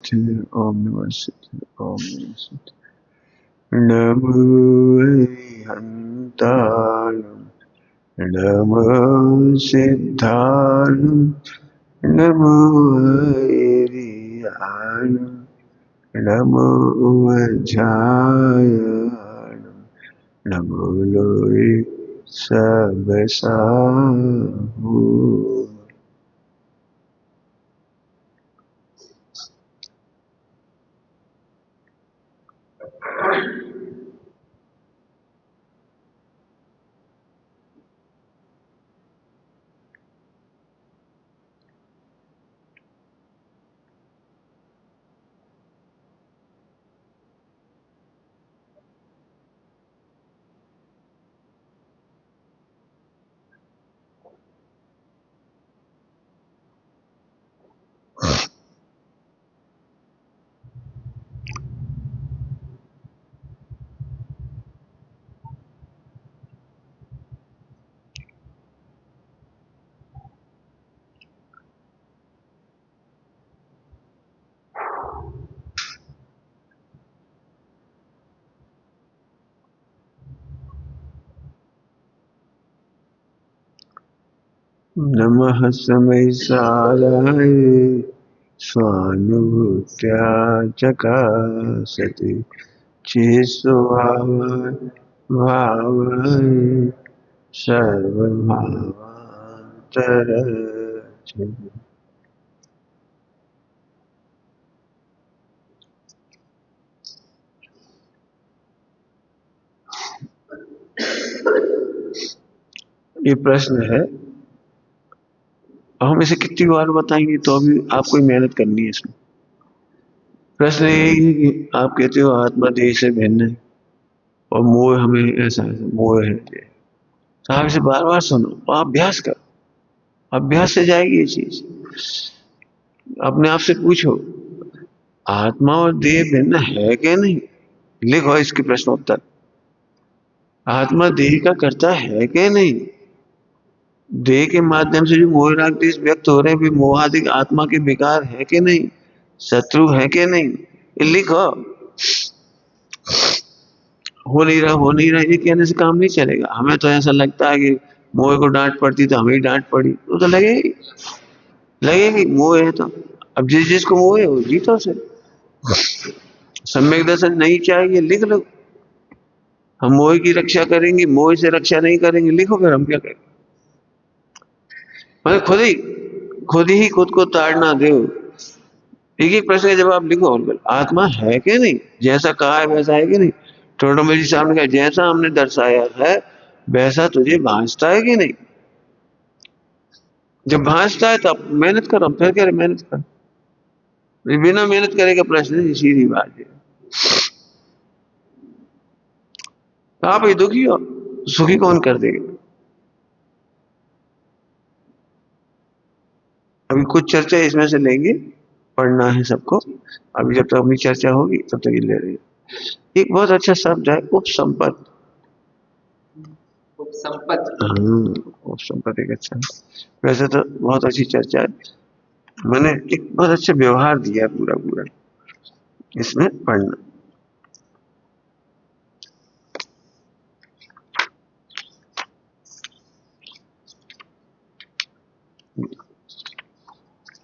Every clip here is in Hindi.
सिद्धिर् ओम नमः सिद्धिर् ओम नमः सिद्धिर् नमो हन्ताणं नमो सिद्धाणं नमो हरियाणं नमो वज्रायाणं नमो लोये सबसाहु। नमः समयसाराय स्वानुभूत्या चकासति चेष्वाभावाय सर्वभावान्तरच्छ। ये प्रश्न है, हम इसे कितनी बार बताएंगे तो अभी आपको मेहनत करनी है इसमें। प्रश्न ये है कि आप कहते हो आत्मा देह से भिन्न है और मोह हमें ऐसा है, मोह है। तो आप इसे बार बार सुनो और अभ्यास करो, अभ्यास से जाएगी ये चीज। अपने आप से पूछो, आत्मा और देह भिन्न है कि नहीं? लिखो इसके प्रश्न उत्तर। आत्मा देह का कर्ता है कि नहीं? देह के माध्यम से जो मोह राग द्वेष व्यक्त हो रहे हैं, वे मोहादिक आत्मा के विकार है कि नहीं? शत्रु है कि नहीं? ये लिखो। हो नहीं रहा ये कहने से काम नहीं चलेगा। हमें तो ऐसा लगता है कि मोह को डांट पड़ती तो हमें ही डांट पड़ी, तो लगेगी मोह है तो। अब जिसको मोह है वो जीतो से। सम्यक दर्शन नहीं चाहिए, लिख लो। हम मोह की रक्षा करेंगे, मोह से रक्षा नहीं करेंगे, लिखो। फिर हम क्या करें? मतलब खुद को ताड़ना दो। एक एक प्रश्न का जवाब लिखो। आत्मा है कि नहीं? जैसा कहा है वैसा है कि नहीं? टोटोमेजी साहब ने कहा, जैसा हमने दर्शाया है वैसा तुझे भांजता है कि नहीं? जब भांजता है तब मेहनत करो। फिर कह रहे मेहनत कर, बिना मेहनत करेगा प्रश्न है, सीधी बात है। तो आप ही दुखी हो, सुखी कौन कर देगा? अभी कुछ चर्चा इसमें से लेंगे, पढ़ना है सबको। अभी जब तक अपनी चर्चा होगी तब तक ये ले रही है। एक बहुत अच्छा शब्द है उपसंपद। उपसंपद एक अच्छा, वैसे तो बहुत अच्छी चर्चा है। मैंने एक बहुत अच्छा व्यवहार दिया पूरा इसमें पढ़ना।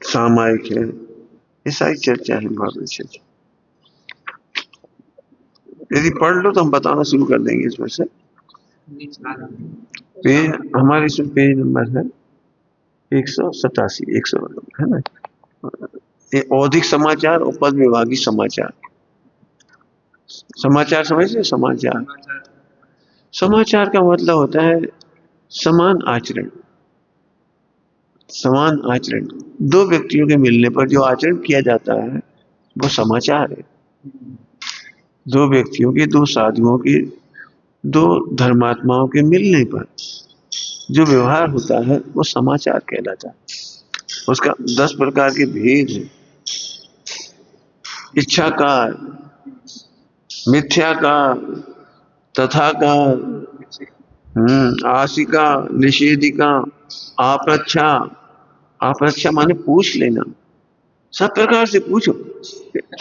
सामायिक है, ये सारी चर्चा है बहुत अच्छी। यदि पढ़ लो तो हम बताना शुरू कर देंगे इसमें से। पेज हमारे इसमें पेज नंबर है 187, 100 है ना। ये औधिक समाचार और पद विभागी समाचार। समाचार समझिए, समाचार का मतलब होता है समान आचरण। दो व्यक्तियों के मिलने पर जो आचरण किया जाता है वो समाचार है। दो व्यक्तियों के, दो साधुओं के, दो धर्मात्माओं के मिलने पर जो व्यवहार होता है वो समाचार कहलाता है। उसका 10 प्रकार के भेद है। इच्छाकार, मिथ्याकार, तथाकार, आशिका, निषेधिका, आप्रच्छा। आप्रच्छा माने पूछ लेना, सब प्रकार से पूछो,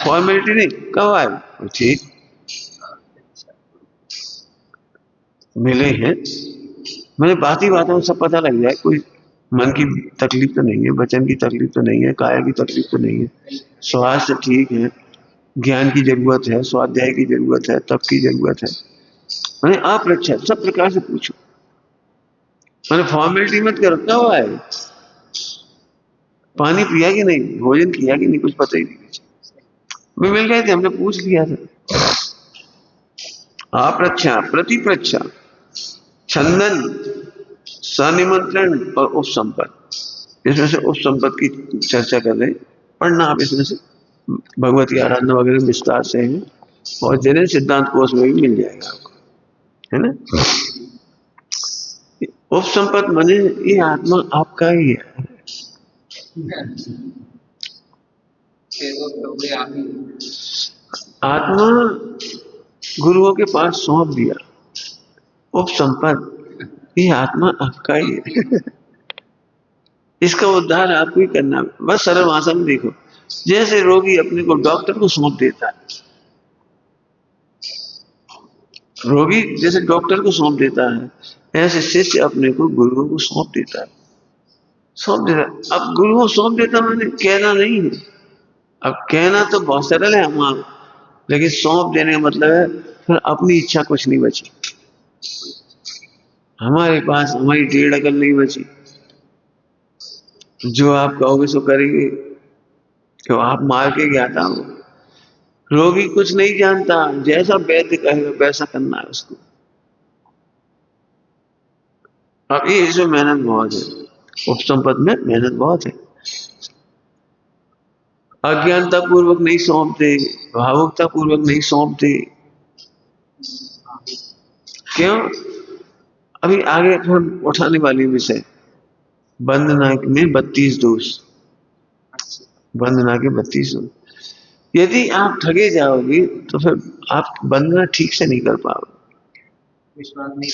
फॉर्मेलिटी नहीं, कब आए, ठीक मिले हैं, मैंने बात ही बातों में सब पता लग जाए, कोई मन की तकलीफ तो नहीं है, वचन की तकलीफ तो नहीं है, काया की तकलीफ तो नहीं है, स्वास्थ्य ठीक है, ज्ञान की जरूरत है, स्वाध्याय की जरूरत है, तप की जरूरत है, मैंने अप्रच्छा सब प्रकार से पूछो, मैंने फॉर्मेलिटी मत करो, कब आए, पानी पिया कि नहीं, भोजन किया कि नहीं, कुछ पता ही नहीं। वे मिल गए थे, हमने पूछ लिया था। अप्रच्छा, प्रतिप्रच्छा, छंदन, सनिमंत्रण और उपसंपद, इसमें से उपसंपद की चर्चा कर रहे हैं, पढ़ना आप इसमें से, भगवत की आराधना वगैरह विस्तार से है, और जैन सिद्धांत कोश में भी मिल जाएगा आपको, है ना। उपसंपद माने ये आत्मा आपका ही है, आत्मा गुरुओं के पास सौंप दिया, उपसंपद ये आत्मा आपका ही है। इसका उद्धार आपको ही करना है, बस सरल भाषा में देखो, जैसे रोगी अपने को डॉक्टर को सौंप देता है, रोगी जैसे डॉक्टर को सौंप देता है, ऐसे शिष्य अपने को गुरुओं को सौंप देता है, सौंप देता है। अब गुरुओं सौंप देता मैंने कहना नहीं है, अब कहना तो बहुत सरल है हमारा, लेकिन सौंप देने का मतलब है फिर अपनी इच्छा कुछ नहीं बची, हमारे पास हमारी टेढ़ अकल नहीं बची, जो आप कहोगे सो करेंगे, क्यों आप मार के गया था, रोगी कुछ नहीं जानता, जैसा वैद्य कहेगा वैसा करना है उसको। अब ये इसमें मेहनत बहुत है, उपसंपद में मेहनत बहुत है, अज्ञानता पूर्वक नहीं सौंपते, भावुकता पूर्वक नहीं सौंपते, क्यों, अभी आगे हम उठाने वाली विषय, वंदना में 32 दोष, वंदना के 32 दोष, यदि आप ठगे जाओगे तो फिर आप वंदना ठीक से नहीं कर पाओगे, विश्वास नहीं,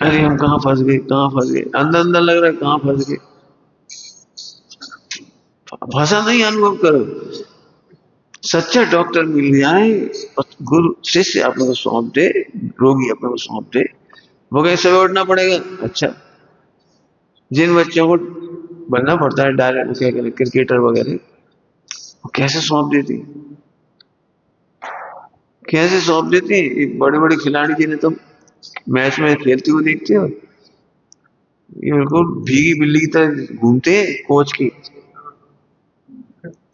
अरे हम कहाँ फंस गए, कहाँ फंस गए, अंदर अंदर लग रहा है कहाँ फंस गए, फंसा नहीं अनुभव करो, सच्चा डॉक्टर मिल जाए और गुरु शिष्य अपने को सौंप दे, रोगी अपने को सौंप दे, वो कैसे उठना पड़ेगा, अच्छा जिन बच्चों को बनना पड़ता है डायरेक्ट क्या करें क्रिकेटर वगैरह, वो कैसे सौंप देती, कैसे सौंप देती, बड़े बड़े खिलाड़ी जिन्हें तो मैच में खेलते हुए देखते हो, ये बिल्कुल भीगी बिल्ली की तरह घूमते हैं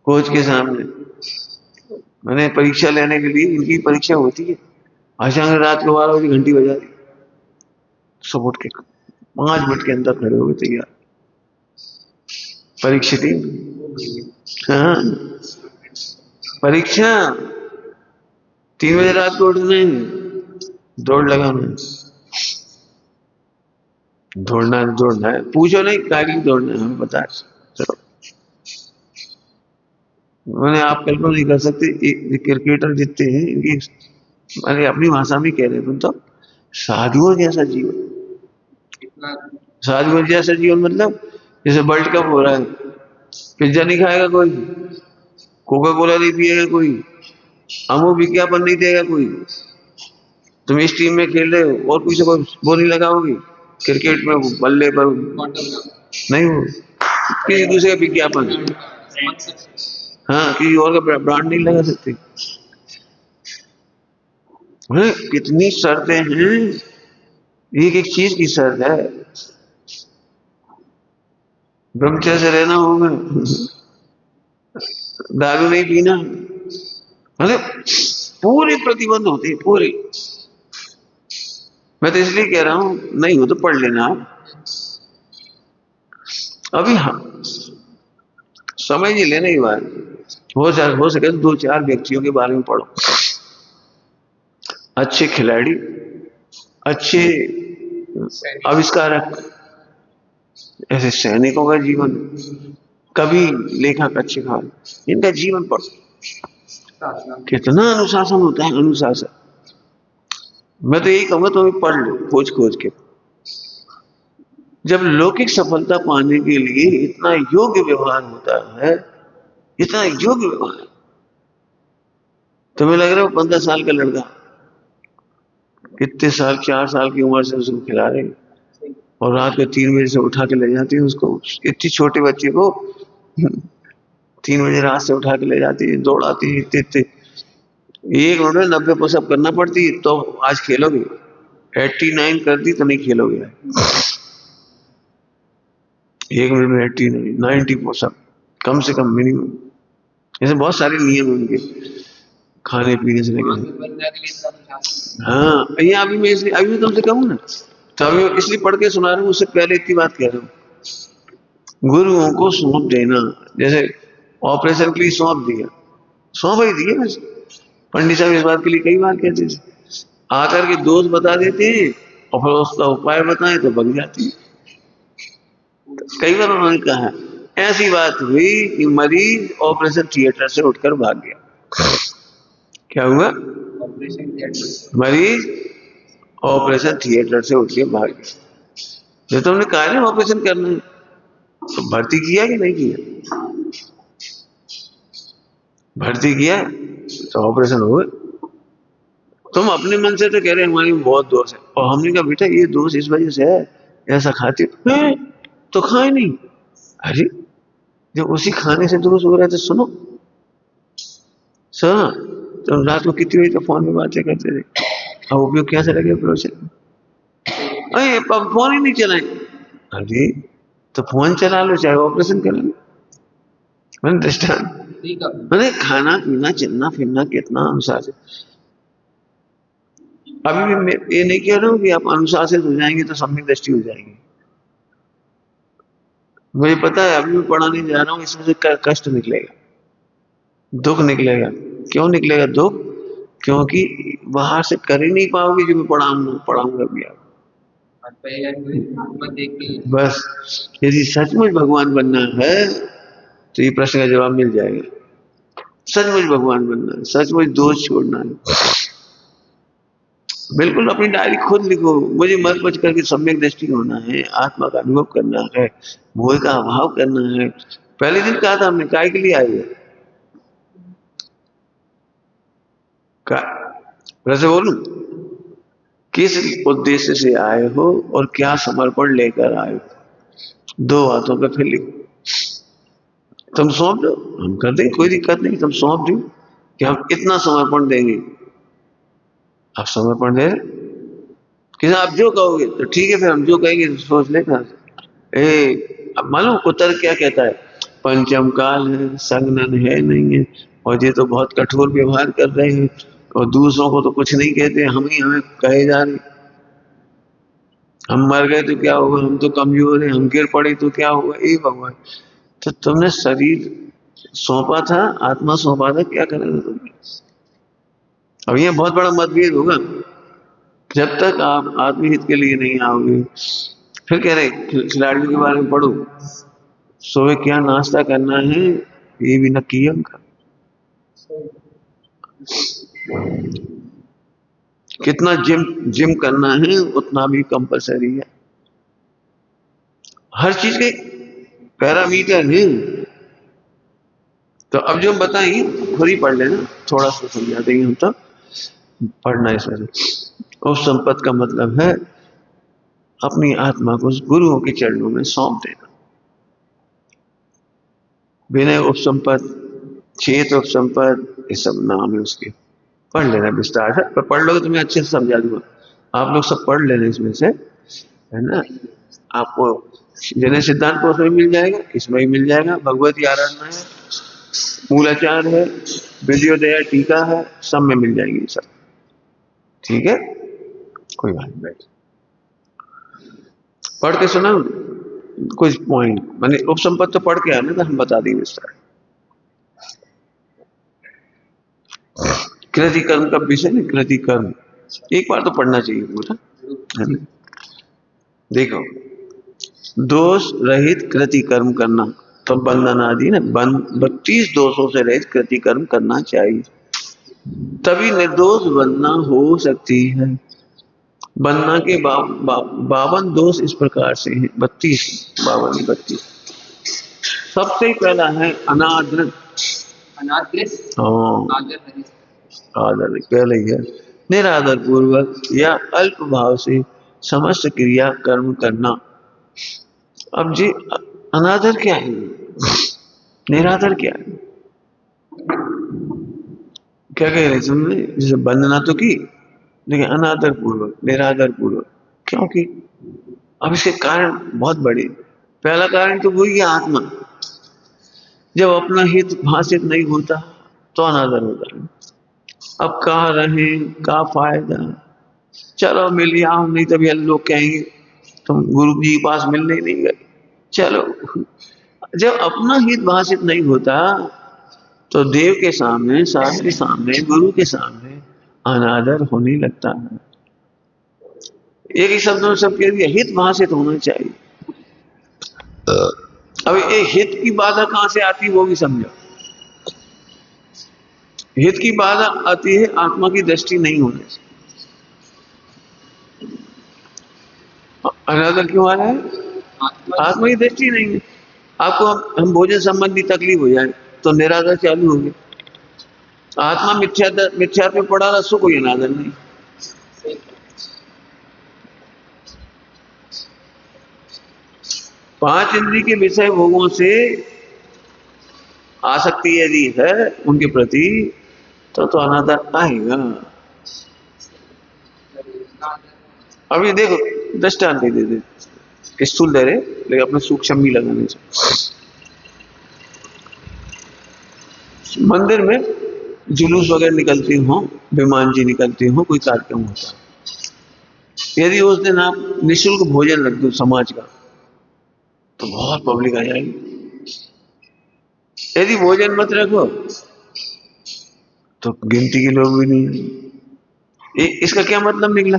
कोच के सामने, मैंने परीक्षा लेने के लिए, इनकी परीक्षा होती है, अचानक रात को 12 बजे घंटी बजा दी, सब उठ के 5 मिनट के अंदर खड़े हो गए तैयार, परीक्षा थी, हाँ परीक्षा 3 बजे रात को उठना है, दौड़ लगाना है, दौड़ना है, पूछो नहीं क्या दौड़ना है, हमें पता है, चलो मैंने आप कल्पना नहीं कर सकते, क्रिकेटर जितने हैं इनकी, मैंने अपनी भाषा में कह रहे तुम तो साधुओं जैसा जीवन, साधुओं जैसा जीवन मतलब जैसे वर्ल्ड कप हो रहा है, पिज्जा नहीं खाएगा कोई, कोका कोला नहीं पिएगा कोई, अमो विज्ञापन नहीं देगा कोई, तुम इस टीम में खेल रहे हो और किसी को वो नहीं लगाओगे, क्रिकेट में बल्ले पर नहीं हो, किसी दूसरे का विज्ञापन, हाँ किसी और का ब्रांड नहीं लगा सकते, कितनी शर्तें हैं, एक एक चीज की शर्त है, ब्रह्मचर्य से रहना होगा, दारू नहीं पीना, मतलब पूरे प्रतिबंध होते हैं पूरे, मैं तो इसलिए कह रहा हूं नहीं हो तो पढ़ लेना आप, अभी हम समझ नहीं लेने की बात, हो सके तो 2-4 व्यक्तियों के बारे में पढ़ो, अच्छे खिलाड़ी, अच्छे आविष्कारक, ऐसे सैनिकों का जीवन, कवि लेखक अच्छे खान, इनका जीवन पढ़ो, कितना अनुशासन होता है, अनुशासन, मैं तो यही कहूंगा तुम्हें पढ़ लो खोज खोज के, जब लौकिक सफलता पाने के लिए इतना योग्य व्यवहार होता है इतना योग्य व्यवहार। तुम्हें लग रहा है वो 15 साल का लड़का कितने साल, 4 साल की उम्र से उसको खिला रहे हैं और रात को 3 बजे से उठा के ले जाती है उसको, इतनी छोटे बच्चे को 3 बजे रात से उठा के ले जाती है, दौड़ाती है इतने इतने, 1 मिनट में 90 पुशअप करना पड़ती है तो आज खेलोगे। 89 कर दी तो नहीं खेलोगे। 1 मिनट में 89 90 पुशअप कम से कम मिनिमम। ऐसे बहुत सारे नियम है उनके, खाने पीने से लेकर। हाँ ये अभी मैं तुमसे कहूँ ना, तो अभी इसलिए पढ़ के सुना रहा हूँ, उससे पहले इतनी बात कह रहा हूँ। गुरुओं को सौंप देना, जैसे ऑपरेशन के लिए सौंप दिया, सौंप ही दिया बस। पंडित साहब इस बात के लिए कई बार कहते थे, आकर के दोष बता देते हैं और फिर उसका उपाय बताएं तो बग जाती है। कई बार उन्होंने कहा ऐसी बात हुई कि मरीज ऑपरेशन थिएटर से उठकर भाग गया। क्या हुआ? मरीज ऑपरेशन थिएटर से उठ के भाग गया। जो तुमने कहा ना ऑपरेशन करना है तो भर्ती किया कि नहीं किया? भर्ती किया तो ऑपरेशन हो गया। तुम अपने मन से तो कह रहे हमारे में बहुत दोष है, और हमने कहा बेटा ये दोष इस वजह से है, ऐसा खाते तो खाए नहीं। अरे जब उसी खाने से दोष हो रहा है तो सुनो। सुनो, तुम रात को कितनी बजे तो फोन में बातें करते थे, अब उपयोग क्या से लगे प्रोसेस? अरे फोन ही नहीं चलाए। अरे तो फोन चला लो चाहे ऑपरेशन करा लो। मैंने दृष्टांत, मैंने खाना पीना चलना फिरना कितना अनुशासित। अभी भी मैं ये नहीं कह रहा हूँ कि आप अनुशासित हो जाएंगे तो सम्यक दृष्टि हो जाएगी। मुझे पता है अभी मैं पढ़ाने जा रहा हूँ, इसमें से कष्ट निकलेगा, दुख निकलेगा। क्यों निकलेगा दुख? क्योंकि बाहर से कर ही नहीं पाओगे जो मैं पढ़ाऊंगा भी आप। बस यदि सचमुच भगवान बनना है तो ये प्रश्न का जवाब मिल जाएगा। सचमुच भगवान बनना है, सचमुच दोष छोड़ना है, बिल्कुल अपनी डायरी खुद लिखो। मुझे मत बच करके सम्यक दृष्टि होना है, आत्मा का अनुभव करना है, मोह का अभाव करना है। पहले दिन कहा था हमने, काय के लिए आए हुए? वैसे बोलूं, किस उद्देश्य से आए हो और क्या समर्पण लेकर आए हो? 2 बातों पे फिर लिखो। तुम सौंप दो, हम कर देंगे, कोई दिक्कत नहीं। तुम सौंप दो कि हम इतना समर्पण देंगे। आप समर्पण दे रहे कि आप जो कहोगे तो ठीक है, फिर हम जो कहेंगे तो सोच लेना। अब मालूम उत्तर क्या कहता है? पंचम काल है, संगनन है नहीं है, और ये तो बहुत कठोर व्यवहार कर रहे हैं और दूसरों को तो कुछ नहीं कहते, हम ही हमें कहे जा रहे। हम मर गए तो क्या होगा, हम तो कमजोर हैं, हम गिर पड़े तो क्या होगा। ए भगवान, तो तुमने शरीर सौंपा था, आत्मा सौंपा था, क्या करेगा तुमने? अब ये बहुत बड़ा मतभेद होगा जब तक आप आत्महित के लिए नहीं आओगे। फिर कह रहे खिलाड़ियों के बारे में पढ़ो, सुबह क्या नाश्ता करना है ये भी नक्की है उनका, कितना जिम करना है उतना भी कंपलसरी है। हर चीज के पैरामीटर है। तो अब जो हम बताएंगे खुद ही पढ़ लेना, थोड़ा सा समझा देंगे हम, तो पढ़ना है इसमें। उस संपत्ति का मतलब है अपनी आत्मा को गुरुओं के चरणों में सौंप देना। विनय उपसंपद, चेत उपसंपद, ये सब नाम है उसके। पढ़ लेना विस्तार से, पर पढ़ लोगे तो मैं अच्छे से समझा दूंगा। आप लोग सब पढ़ लेना इसमें से, है ना। आपको जैन सिद्धांत को उसमें मिल जाएगा, इसमें भी मिल जाएगा। भगवती आराधना है, मूलाचार है, विद्योदया टीका है, सब में मिल जाएंगे सब। ठीक है, कोई बात नहीं। पढ़ के सुना कुछ पॉइंट, मैंने उपसंपद तो पढ़ के आने तो हम बता देंगे विस्तार। कृति कर्म का विषय है, कृति कर्म एक बार तो पढ़ना चाहिए पूरा, है ना। देखो, दोष रहित कृति कर्म करना, तो बंधन आदि ना 32 दोषों से रहित कृति कर्म करना चाहिए, तभी निर्दोष बनना हो सकती है। बनना के 52 दोष इस प्रकार से हैं, 32 52 32। सबसे पहला है अनादृत, आदर पहले ही है। निरादर पूर्वक या अल्प भाव से समस्त क्रिया कर्म करना। अब जी अनादर क्या है, निरादर क्या है? क्या कह रहे समझे? जैसे वंदना तो की, लेकिन अनादर पूर्वक, निरादर पूर्वक, क्योंकि अब इसके कारण बहुत बड़े। पहला कारण तो वही है, आत्मा जब अपना हित भाषित नहीं होता तो अनादर होता है। अब कहा रहे का फायदा, चलो मिल आओ, नहीं तो भी लोग कहेंगे तुम गुरु जी के पास मिलने नहीं गए। चलो, जब अपना हित भाषित नहीं होता तो देव के सामने, शास्त्र के सामने, गुरु के सामने अनादर होने लगता है। एक ही शब्द में सब कह दिया, हित भाषित होना चाहिए। अब ये हित की बाधा कहां से आती है वो भी समझो। हित की बाधा आती है आत्मा की दृष्टि नहीं होने से। अनादर क्यों आ रहा है? आत्मा की दृष्टि नहीं है। आपको हम भोजन संबंधी तकलीफ हो जाए तो निरादर चालू हो गया। आत्मा मिथ्या पे पड़ा रहा, सो कोई अनादर नहीं। पांच इंद्रिय के विषय भोगों से आसक्ति यदि है उनके प्रति तो अनादर आएगा। अभी देखो दृष्टांत दे दे, स्थूल दे रहे लेकिन अपने सूक्ष्म भी लगाने से। मंदिर में जुलूस वगैरह निकलती हो, विमान जी निकलती हो, कोई कार्यक्रम होता है, यदि उस दिन आप निःशुल्क भोजन रख दो समाज का तो बहुत पब्लिक आ जाएगी। यदि भोजन मत रखो तो गिनती के लोग भी नहीं। इसका क्या मतलब निकला?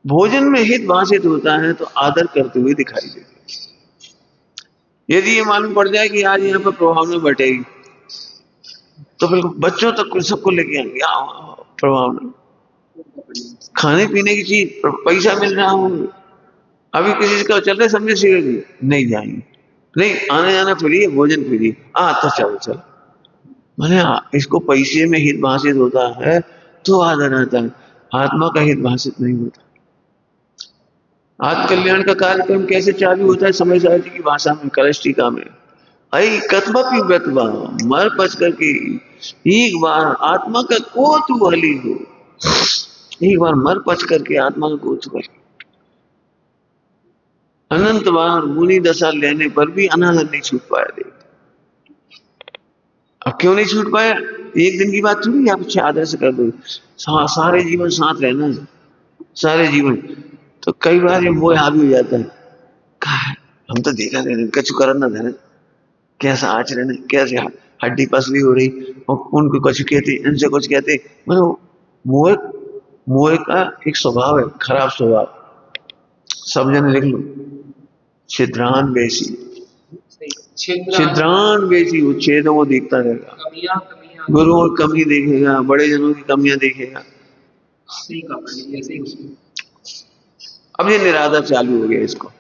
भोजन में हित भाषित होता है तो आदर करते हुए दिखाई देते। यदि ये मालूम पड़ जाए कि आज यहाँ पर प्रभाव में बैठेगी तो बिल्कुल बच्चों तक सबको लेके आएंगे, प्रभाव में खाने पीने की चीज, पैसा मिल रहा हो। अभी किसी का चल रहे समझे सीरियसली नहीं जाएंगे, नहीं आने जाना फ्री है, भोजन फ्री है, तो चलो चलो। मैंने इसको पैसे में हित भाषित होता है तो आदर आता है, आत्मा का हित भाषित नहीं होता। आत्म कल्याण का कार्यक्रम कैसे चालू होता है? समय साहब जी की भाषा में, कलश टीका में, आई कतबा व्यतवा मर पच करके एक बार आत्मा का को तू हली हो, एक बार मर पच करके आत्मा का को तू हली। अनंत बार मुनि दशा लेने पर भी अनादर नहीं छूट पाया देव। अब क्यों नहीं छूट पाया? एक दिन की बात थोड़ी, आप अच्छे आदर से कर दो, सारे जीवन साथ रहना है, सारे जीवन। तो कई बार ये मोह हावी हो जाता है, हम तो देखा नहीं कछु कर ना धरे, कैसा आचरण है, कैसे हड्डी पसली हो रही, और उनको कुछ कहते, इनसे कुछ कहते, मतलब मोह, मोह का एक स्वभाव है, खराब स्वभाव। सब जने लिख लो, छिद्रान बेसी, छिद्रान बेसी, उच्छेद वो देखता रहेगा, गुरुओं की कमी देखेगा, बड़े जनों की कमियां देखेगा। अब ये निरादर चालू हो गया, इसको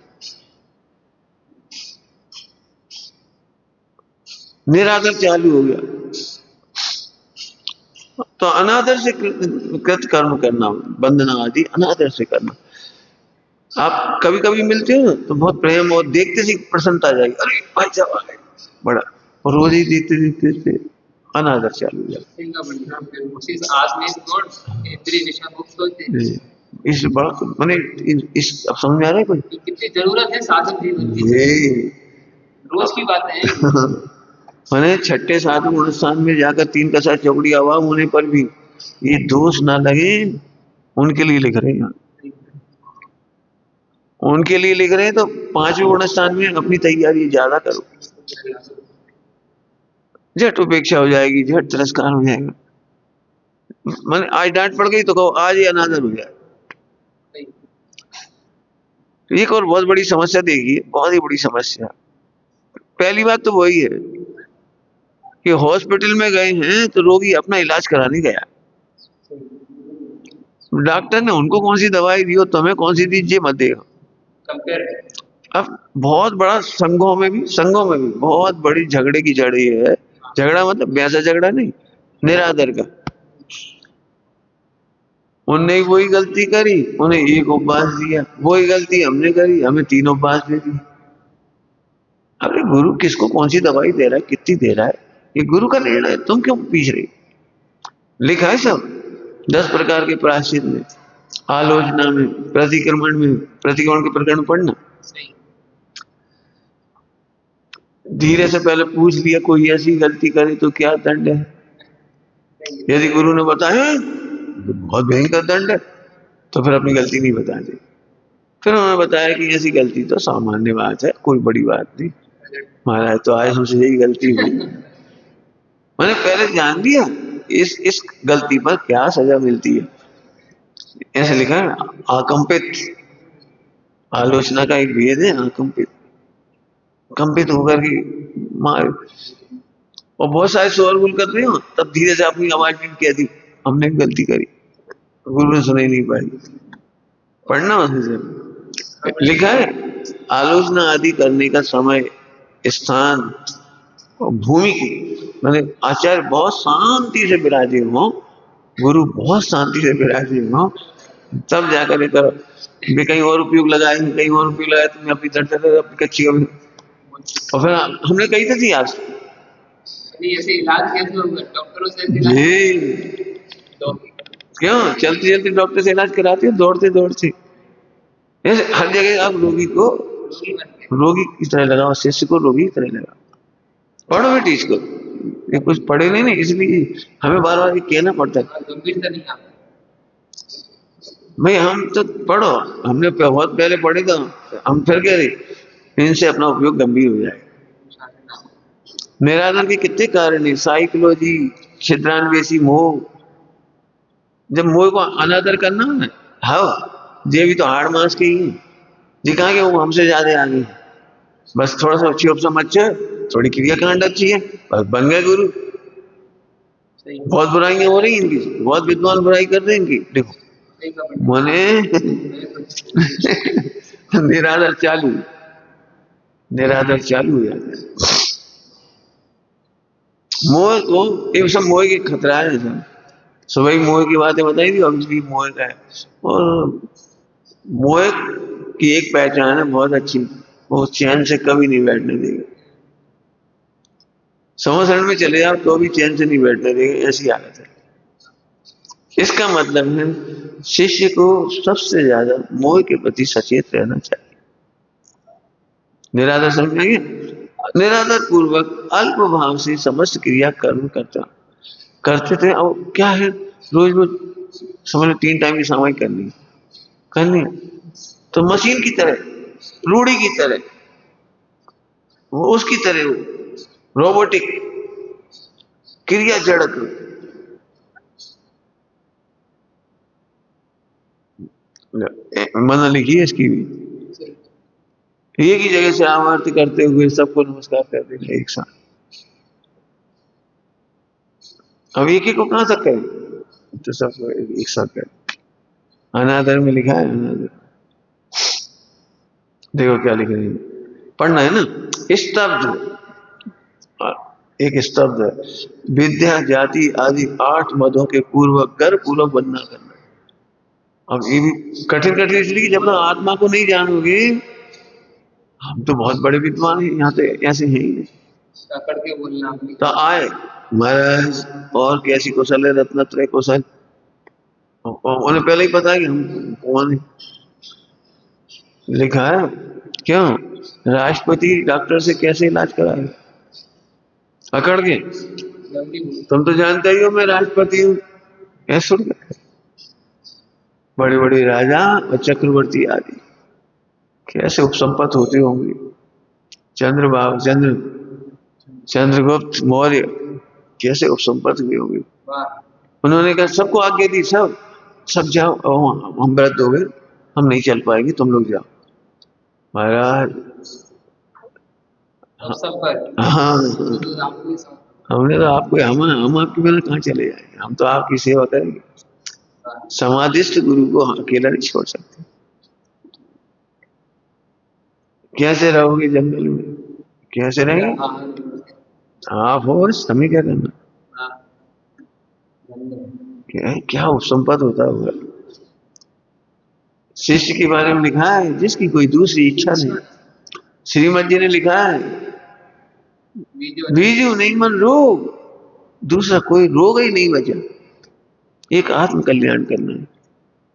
निरादर चालू हो गया तो अनादर से कृत कर्म करना, वंदना आदि अनादर से करना। आप कभी कभी मिलते हो तो बहुत प्रेम और देखते ही प्रसन्नता आ जाएगी, अरे भाई साहब आ गए, बड़ा, और रोज ही देखते देखते अनादर चालू हो जाता। इस बात मैंने इस अब समझ में आ रहा है कोई कितनी जरूरत है साधन की, ये रोज की बात है। मैंने छठे सातवें अनुष्ठान में जाकर 3 कसा चौकड़ी आवाम होने पर भी ये दोष ना लगे, उनके लिए लिख रहे हैं, उनके लिए लिख रहे हैं। तो 5वें अनुष्ठान में अपनी तैयारी ज्यादा करो, झट उपेक्षा हो जाएगी, झट तिरस्कार हो जाएगा। मैंने आज डांट पड़ गई तो कहो आज ही अनादर हो जाए। एक और बहुत बड़ी समस्या देखिए, बहुत ही बड़ी समस्या। पहली बात तो वही है कि हॉस्पिटल में गए हैं तो रोगी अपना इलाज कराने गया, डॉक्टर ने उनको कौन सी दवाई दी हो, तुम्हें कौन सी दी, मत देखो। अब बहुत बड़ा संघों में भी बहुत बड़ी झगड़े की जड़ ये है झगड़ा मतलब वैसा झगड़ा नहीं, निरादर का। उनने वही गलती करी, उन्हें एक उपवास दिया, वही गलती हमने करी, हमें 3 उपवास दे दी। अरे गुरु किसको कौन सी दवाई दे रहा है, कितनी दे रहा है, ये गुरु का निर्णय है, तुम क्यों पीछ रही। लिखा है सब 10 प्रकार के प्रायश्चित में, आलोचना में, प्रतिक्रमण में, प्रतिक्रमण के प्रकरण पढ़ना। धीरे से पहले पूछ लिया कोई ऐसी गलती करे तो क्या दंड है। यदि गुरु ने बताया तो बहुत भयंकर दंड है, तो फिर अपनी गलती नहीं बता दी। फिर उन्होंने बताया कि ऐसी गलती तो सामान्य बात है, कोई बड़ी बात नहीं, महाराज तो आज हमसे यही गलती हुई। मैंने पहले जान लिया इस गलती पर क्या सजा मिलती है। ऐसे लिखा है, आकंपित, आलोचना का एक भेद है, आकंपित, कंपित होकर के मार, और बहुत सारे शोरगुल कर रहे हो, तब धीरे से अपनी आवाज में कह दी हमने गलती करी, गुरु ने सुन ही नहीं पाई। पढ़ना उसे से लिखा है, आलोचना आदि करने का समय, स्थान और भूमि की, मैंने आचार्य बहुत शांति से विराजे हो, गुरु बहुत शांति से विराजे हो, तब जाकर करो। भी कहीं और उपयोग लगाए, कहीं और उपयोग लगाए, तुमने अपनी दर्द अपनी कच्ची, और फिर हमने कही थी आज ऐसे इलाज कैसे होगा, डॉक्टरों से जी, क्यों चलते चलते डॉक्टर से इलाज कराते हो, दौड़ते दौड़ते। ऐसे हर जगह आप रोगी को रोगी की तरह लगाओ, शिष्य को रोगी की तरह लगाओ। पढ़ो बेटी इसको, ये कुछ पढ़े नहीं, इसलिए हमें बार बार ये कहना पड़ता है। भाई हम तो पढ़ो, हमने बहुत पहले पढ़े तो हम फिर कह रहे इनसे अपना उपयोग गंभीर हो जाए। निरादर के कितने कारण है, साइकोलॉजी, छिद्रान्वेषी मोह। जब मोह को अनादर करना है, हाँ ये भी तो हाड़ मांस के ही है, जी कहा कि वो हमसे ज्यादा आगे, बस थोड़ा सा अच्छी उपसम अच्छा है, थोड़ी क्रियाकांड अच्छी है, बस बन गए गुरु। बहुत बुराइयां हो रही इनकी, बहुत विद्वान बुराई कर रहे हैं इनकी, देखो मोने निरादर चालू, निरादर चालू हो जाता है। मोह को, ये सब मोह के खतरा है सब। सुबह ही मोह की बातें बताई थी, अभी भी मोह का है। और मोह की एक पहचान है बहुत अच्छी, वो चैन से कभी नहीं बैठने देगा। समझ में चले जाओ तो भी चैन से नहीं बैठने देगा, ऐसी हालत है। इसका मतलब है शिष्य को सबसे ज्यादा मोह के प्रति सचेत रहना चाहिए। निरादर समझेंगे, निरादर पूर्वक अल्प भाव से समस्त क्रिया कर्म करते थे। अब क्या है, रोज रोज समझ 3 टाइम की सामाई करनी तो मशीन की तरह, रूढ़ी की तरह, वो उसकी तरह, वो रोबोटिक क्रिया जड़क। मन लिखी है इसकी भी, एक ही जगह से आवर्त करते हुए सबको नमस्कार कर देना एक साथ। अब एक ही को कहां तक करें, तो सबको एक साथ करें। अनादर में लिखा है, अनादर देखो क्या लिख रही है, पढ़ना है ना। स्तब्ध, एक स्तब्ध है, विद्या जाति आदि 8 मदों के पूर्वक गर्भ पूर्वक वंदना करना। अब ये भी कठिन कठिन इसलिए जब तक आत्मा को नहीं जानोगे, हम तो बहुत बड़े विद्वान हैं, यहाँ तो ऐसे हैं ही करके बोलना तो आए महाराज, और कैसी कौशल है, रत्नत्रय कौशल, उन्हें पहले ही पता है कि हम कौन है। लिखा है क्यों, राष्ट्रपति डॉक्टर से कैसे इलाज कराए, अकड़ के, तुम तो जानते ही हो मैं राष्ट्रपति हूँ, ऐसा बड़े बड़े राजा और चक्रवर्ती आदि कैसे उपसंपत्त होते होंगे। चंद्रगुप्त मौर्य कैसे उपसंपत्त हुए होंगे। उन्होंने कहा सबको आज्ञा दी, सब जाओ, हम व्रत हो गए, हम नहीं चल पाएंगे, तुम लोग जाओ। महाराज हाँ, हमने तो आपको, हम आपके बिना कहाँ चले जाएंगे, हम तो आपकी सेवा करेंगे। समाधिस्थ गुरु को अकेला नहीं छोड़ सकते। कैसे रहोगे जंगल में, कैसे रहेंगे, आप हो बस, हमें क्या करना। हाँ, धन्यवाद। क्या क्या उपसंपद होता होगा। शिष्य के बारे में लिखा है जिसकी कोई दूसरी इच्छा नहीं। श्रीमद जी ने लिखा है वीडियो बीजू नहीं मन रोग, दूसरा कोई रोग ही नहीं बचा, एक आत्म कल्याण करना है।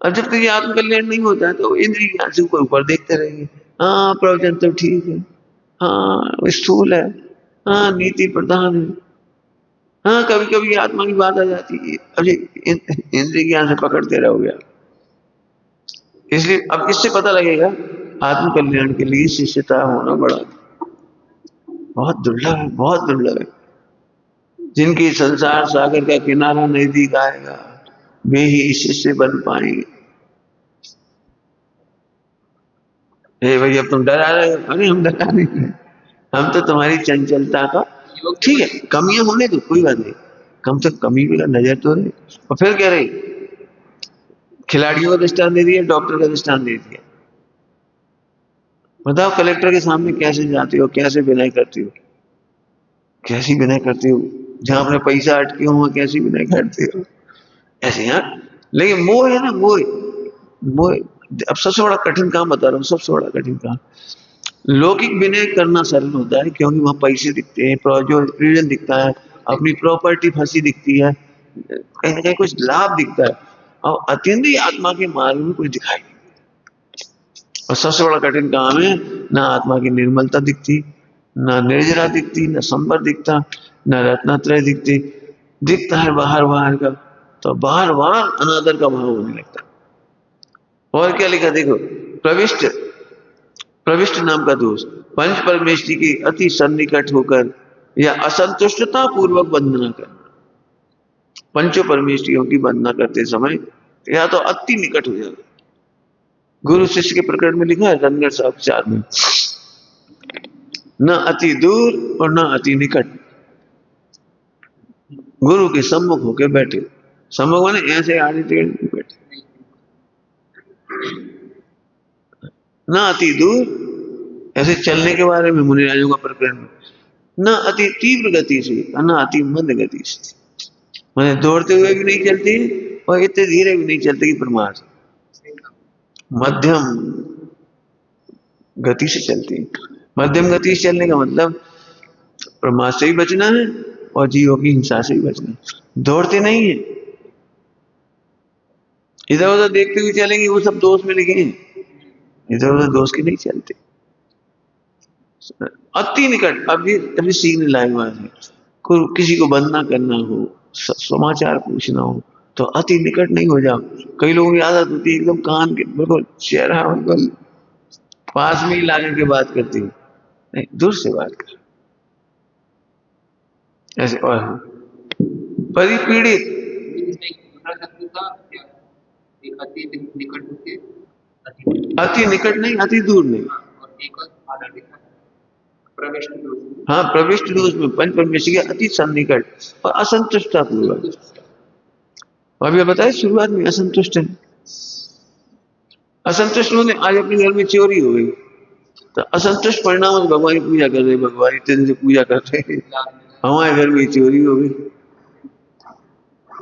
अब जब तक ये आत्म कल्याण नहीं होता है तो इंद्रिय ज्ञान से ऊपर ऊपर देखते रहेंगे। हाँ प्रवचन तो ठीक है, हाँ स्थूल है, हाँ नीति प्रधान है, हाँ कभी कभी आत्मा की बात आ जाती है, अरे इंद्रिय ज्ञान से पकड़ते रहोगे आप। इसलिए अब इससे पता लगेगा आत्म कल्याण के लिए शिष्यता होना बड़ा बहुत दुर्लभ है, बहुत दुर्लभ है। जिनकी संसार सागर का किनारा नजदीक आएगा वे ही शिष्य बन पाएंगे। हे भैया तुम डरा रहे हो, अरे हम डरा नहीं रहे, हम तो तुम्हारी चंचलता का योग ठीक है कमियां होने दो कोई बात नहीं, कम से कम कमी भी नजर तो रहे। और फिर कह रही खिलाड़ियों का दृष्टान दे दिया, डॉक्टर का दृष्टान दे दिया। बताओ कलेक्टर के सामने कैसे जाती हो, कैसे विनय करती हो, कैसी विनय करती हो, जहां अपने पैसा अटके हो कैसी विनय करती हो, ऐसे यार। लेकिन मोह है ना, मोह, मोह। अब सबसे बड़ा कठिन काम बता रहा हूँ, सबसे बड़ा कठिन काम। लौकिक विनय करना सरल होता है क्योंकि वहां पैसे दिखते हैं, जो प्रिजन दिखता है, अपनी प्रॉपर्टी फंसी दिखती है, कहीं ना कहीं कुछ लाभ दिखता है। और अतीन्द्रिय आत्मा के मार्ग में कुछ दिखाई नहीं। और सबसे बड़ा कठिन काम है, ना आत्मा की निर्मलता दिखती, ना निर्जरा दिखती, ना संबर दिखता, ना रत्नत्रय दिखती, दिखता है बाहर बाहर का। तो बाहर बाहर अनादर का भाव होने लगता है। और क्या लिखा देखो, प्रविष्ट, प्रविष्ट नाम का दोष, पंच परमेष्टि की अति सन्निकट होकर या असंतुष्टता पूर्वक वंदना करना। पंचो परमेष्टियों की वंदना करते समय या तो अति निकट हो जाता। गुरु शिष्य के प्रकरण में लिखा है रणगढ़ साहब 4 में, न अति दूर और न अति निकट, गुरु के सम्मुख होके बैठे। सम्मुख माने ऐसे आड़े टेढ़े बैठे, न अति दूर, ऐसे चलने के बारे में मुनिराजों का प्रकरण में, न अति तीव्र गति से न अति मंद गति से, मैंने दौड़ते हुए भी नहीं चलती और इतने धीरे भी नहीं चलती कि प्रमाद, मध्यम गति से चलती है। मध्यम गति से चलने का मतलब प्रमाद से भी बचना है और जीवों की हिंसा से भी बचना है। दौड़ते नहीं है, इधर उधर देखते हुए चलेंगे, वो सब दोष में लिखे हैं, इधर उधर दोष के नहीं चलते। अति निकट, अभी सीखने लायक बात है, किसी को वंदना करना हो, समाचार पूछना हो तो अति निकट नहीं हो जाओ। कई लोगों की आदत होती है एकदम कान के बिल्कुल चेहरा बिल्कुल पास में ही लाने की बात करती है, नहीं दूर से बात कर ऐसे। और परिपीड़ित, अति निकट नहीं अति दूर नहीं। हाँ प्रविष्ट दोष में पंच परमेश्वर के अति सन्निकट और असंतुष्टता पूर्वक। अभी बताए शुरुआत में असंतुष्ट है, असंतुष्ट होने आज अपने घर में चोरी हो गई तो असंतुष्ट परिणाम है, भगवान की पूजा कर रहे, भगवान इतने दिन से पूजा करते हैं, हमारे घर में चोरी हो गई,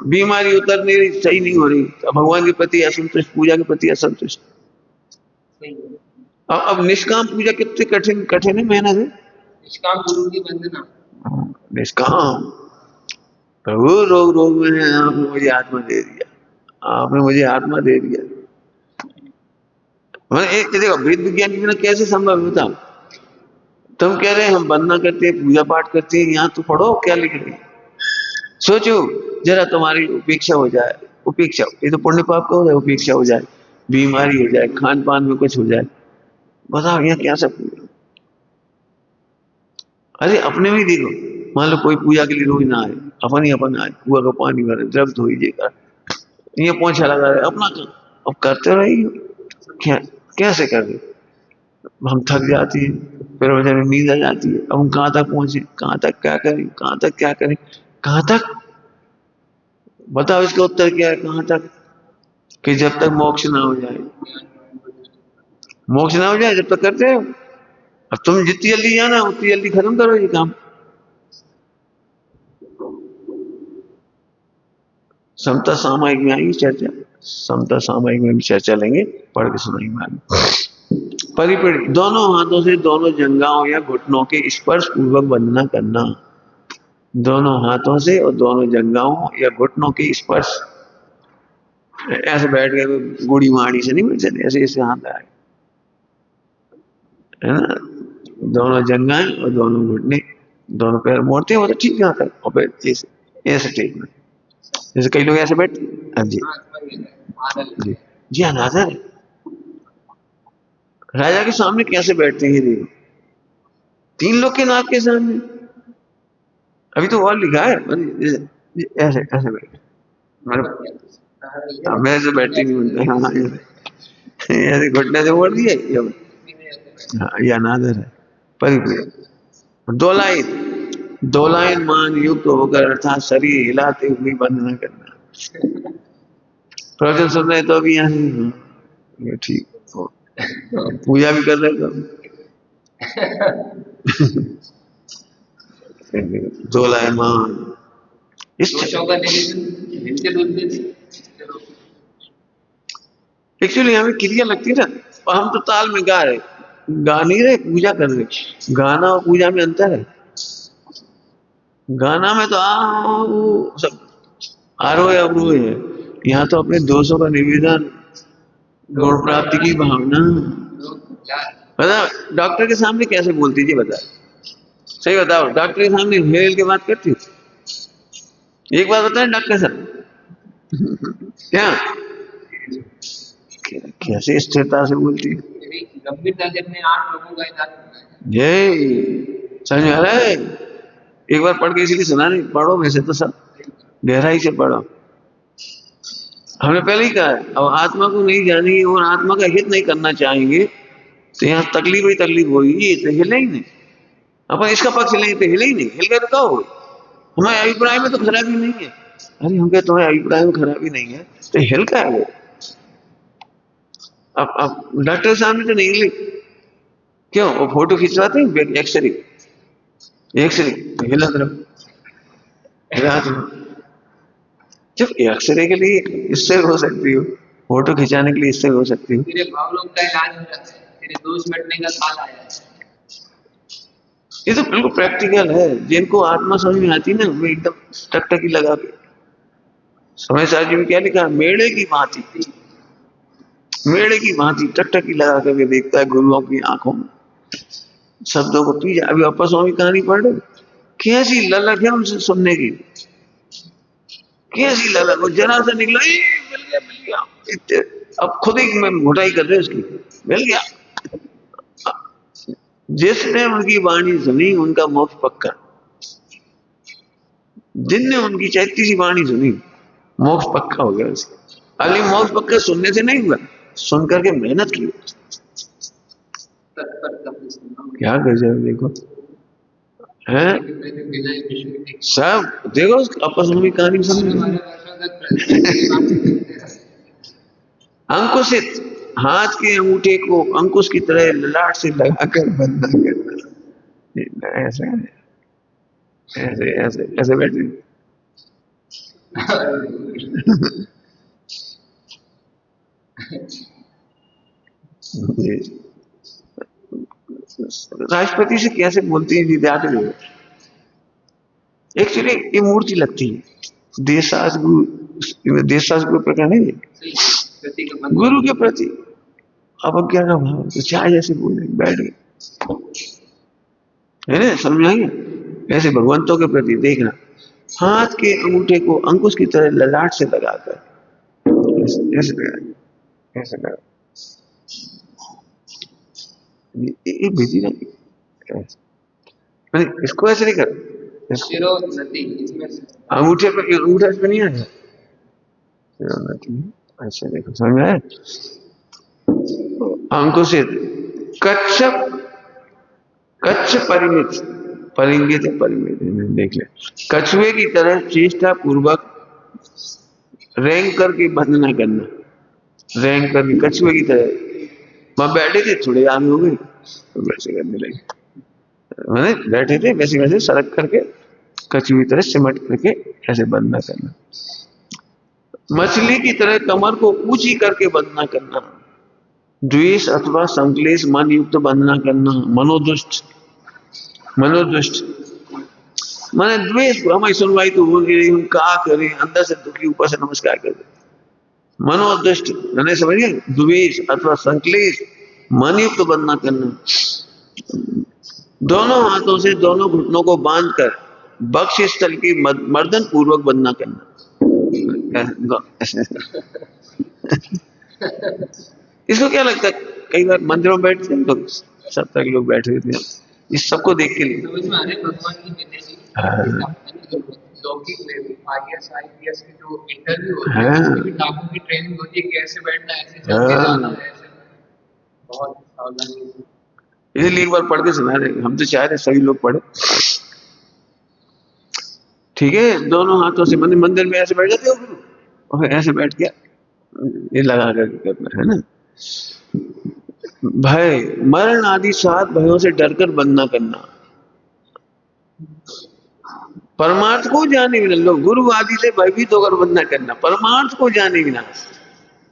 बीमारी उतर नहीं रही, सही नहीं हो रही, तो भगवान के प्रति असंतुष्ट, पूजा के प्रति असंतुष्ट। अब निष्काम पूजा कितनी कठिन कठिन है, मेहनत है। निष्काम गुरु की वंदना, निष्काम प्रभु रोग रोग में है, आपने मुझे आत्मा दे दिया, आपने मुझे आत्मा दे दिया। देखो वेद विज्ञान के बिना कैसे संभव होता। तुम कह रहे हैं हम वंदना करते हैं, पूजा पाठ करते हैं, यहाँ तो पढ़ो क्या लिख रहे हैं। सोचो जरा तुम्हारी उपेक्षा हो जाए, उपेक्षा ये तो पुण्य पाप का हो जाए, उपेक्षा हो जाए, बीमारी हो जाए, खान पान में कुछ हो जाए, बताओ यहाँ क्या सब। अरे अपने में देखो, मान लो कोई पूजा के लिए रोज ना आए, अपन ही अपन आए, कुआ का पानी भरे, द्रव्य धो लीजिएगा, ये पोछा लगा रहे अपना काम, अब करते रहिए, क्या कैसे कर रहे, हम थक जाती है, फिर वजह में नींद आ जाती है, अब हम कहाँ तक पहुंचे, कहाँ तक क्या करें, कहाँ तक क्या करें, कहाँ तक बताओ। इसका उत्तर क्या है, कहाँ तक, कि जब तक मोक्ष ना हो जाए, मोक्ष ना हो जाए जब तक करते हो। अब तुम जितनी जल्दी जाना उतनी जल्दी खत्म करो ये काम। समता सामयिक में आएगी चर्चा, समता सामयिक में भी चर्चा लेंगे, पढ़ के सुनाएंगे बाद में। परिपीड़, दोनों हाथों से दोनों जंघाओं या घुटनों के स्पर्श पूर्वक वंदना करना। दोनों हाथों से और दोनों जंघाओं या घुटनों के स्पर्श, ऐसे बैठ के गुड़ी माड़ी से नहीं बैठते, ऐसे ऐसे हाथ आए, है ना। दोनों जंघाएं और दोनों घुटने, दोनों पैर मोड़ते हो तो ठीक है, और फिर ऐसे ऐसे ठीक है, जैसे कई लोग ऐसे बैठते। हाँ जी जी जी, अनादर है। राजा के सामने कैसे बैठते हैं ये देखो, 3 लोग के नाक के सामने। अभी तो और लिखा है ऐसे ऐसे बैठे, मैं से बैठती नहीं बनते। हाँ ऐसे घुटने से मोड़ दिए, हाँ ये अनादर है। परिपीड़, दो लाइन मान युक्त होकर अर्थात शरीर हिलाते हुए वंदना करना। प्रवचन सुन रहे तो अभी यहाँ ये ठीक हो, पूजा भी कर रहे तो दो लाइन मान इस एक्चुअली हमें क्रिया लगती है ना, और हम तो ताल में गा रहे, गा नहीं रहे, पूजा कर रहे। गाना और पूजा में अंतर है। गाना में तो वो सब आरोह अवरोह है, यहाँ तो अपने दोषों का निवेदन, गुण प्राप्ति की भावना। बता डॉक्टर के सामने कैसे बोलती जी, बता सही बताओ, डॉक्टर के सामने हेल के बात करती, एक बात बताए डॉक्टर साहब क्या कैसे स्थिरता से बोलती है, गंभीरता से अपने 8 लोगों का इलाज। ये समझ आ रहा है। एक बार पढ़ के इसीलिए सुना नहीं, पढ़ो वैसे तो सब गहराई से पढ़ो। हमने पहले ही कहा है, अब आत्मा को नहीं जानेंगे और आत्मा का हित नहीं करना चाहेंगे तो यहाँ तकलीफ ही तकलीफ होगी, तो हिले ही नहीं। अपन इसका पक्ष लेंगे तो हिले ही नहीं, हिल गए तो क्या हो, हमारे अभिप्राय में तो खराबी नहीं है। अरे हम कहते तुम्हारे अभिप्राय में खराबी नहीं है तो हिल का है। अब डॉक्टर सामने तो नहीं हिली, क्यों, वो फोटो खिंचवाते हैं, एक्सरे हिला रहो, जब एक्सरे के लिए इससे हो सकती हो, फोटो खिंचाने के लिए इससे हो सकती हो। तेरे भावलों का इलाज हो जाता है, तेरे दोष मिटने का काल आ जाता है। ये तो बिल्कुल प्रैक्टिकल है, जिनको आत्मा समझ में आती ना वो एकदम टकटकी लगा के। समय साहब जी में क्या लिखा, मेढ़े की भांति टकटकी लगा करके देखता है गुरुओं की आंखों में, शब्दों को पी जाए। अभी अप्पा स्वामी कहानी पढ़ रहे, कैसी ललक है उनसे सुनने की, कैसी ललक, वो जरा सा निकला मिल गया, अब खुद ही मैं घुटाई कर रहे उसकी, मिल गया। जिसने उनकी वाणी सुनी उनका मोक्ष पक्का, जिनने उनकी चैती सी वाणी सुनी मोक्ष पक्का हो गया उसका। अगली मोक्ष पक्का सुनने से नहीं हुआ, सुन करके मेहनत की, क्या गजब देखो है सब, देखो आपस में कहानी समझ। अंकुशित, हाथ के अंगूठे को अंकुश की तरह ललाट से लगाकर बंधना करना, ऐसे ऐसे ऐसे ऐसे बैठे राष्ट्रपति से कैसे बोलती है विद्यार्थी, एक्चुअली ये मूर्ति लगती है, देशराज गुरु प्रकरण है गुरु के प्रति अवज्ञा का भाव, तो चाहे जैसे बोले बैठ गए, है ना, समझाएंगे। ऐसे भगवंतों के प्रति देखना, हाथ के अंगूठे को अंकुश की तरह ललाट से लगाकर ऐसे लगा, ऐसे लगा, ये विधि नहीं, इसको ऐसे नहीं कर, अंगूठे पे, अंगूठा इस पे नहीं आया, ऐसे देखो, समझ में आया। अंकुशित, कच्छ परिमित, परिंगित परिमित, देख ले, कछुए की तरह चेष्टा पूर्वक रैंक करके बंधना करना, रैंक करके कछुए की तरह, वहां बैठे थे थोड़े आगे हो गए तो वैसे करने लगे, मैंने बैठे थे वैसे वैसे सड़क करके कछुए की तरह सिमट करके ऐसे बंधना करना। मछली की तरह कमर को ऊंची करके बंधना करना, द्वेष अथवा संक्लेश मन युक्त बंधना करना, मनोदुष्ट, मनोदुष्ट माने द्वेष, हमारी सुनवाई तो हो नहीं रही, हम क्या करें, अंदर से दुखी ऊपर से नमस्कार कर दे। मनोदुष्ट मैंने समझिए, द्वेष अथवा संक्लेश मन युक्त बंधना करना, दोनों हाथों से दोनों घुटनों को बांधकर बक्ष स्थल की मर्दन पूर्वक बंधना करना। इसको क्या लगता है, कई बार मंदिरों में बैठते हैं तो 70 लोग बैठे हुए थे, इस सबको देख के लिए समझ में आ रहे हैं भगवान की विनय हाँ, लौकिक लेवल आईएएस आईपीएस की जो इंटरव्यू होती है हाँ, उसमें भी डाकू की ट्रेनिंग होती है, कैसे बैठना है, ऐसे चल के जाना हाँ। है, ऐसे बहुत सावधानी से। इसलिए एक बार पढ़ के सुना रहे, हम तो चाह रहे सभी लोग पढ़े। ठीक है, दोनों हाथों से मंदिर में ऐसे बैठ जाते हो गुरु, और ऐसे बैठ के ये लगा करके करना है ना। भय, मरण आदि 7 भयों से डरकर बंधना करना, परमार्थ को जाने बिना, लोग गुरु आदि से भयभीत होकर बंधना करना, परमार्थ को जाने बिना।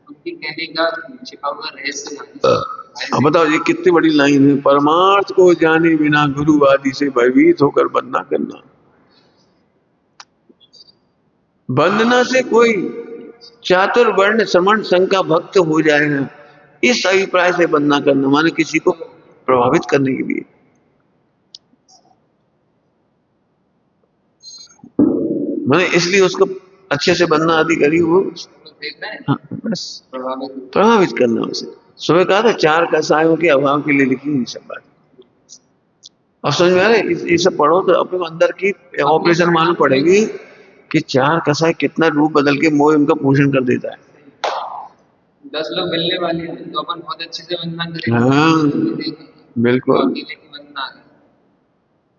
उनके कहने का छिपा हुआ रहस्य जानना। अब बताओ ये कितनी बड़ी लाइन है, परमार्थ को जाने बिना गुरु आदि से भयभीत होकर बंधना करना। बंधना से कोई चातुर्वर्ण समण संघ का भक्त हो जाएगा, इस अभिप्राय से बंधना करना, माने किसी को प्रभावित करने के लिए, मैंने इसलिए उसको अच्छे से बंधना आदि करी वो हाँ, बस प्रभावित करना उसे। सुबह कहा था 4 कसायों के अभाव के लिए लिखी हुई सब बात। अब समझ में आ रहा है, ये सब पढ़ो तो अपने अंदर की ऑपरेशन मालूम पड़ेगी कि 4 कसाय कितना रूप बदल के मोह उनका पोषण कर देता है। 10 लोग मिलने वाले हैं तो अपन बहुत अच्छे से वंदना करेंगे। हाँ बिल्कुल, अकेले की वंदना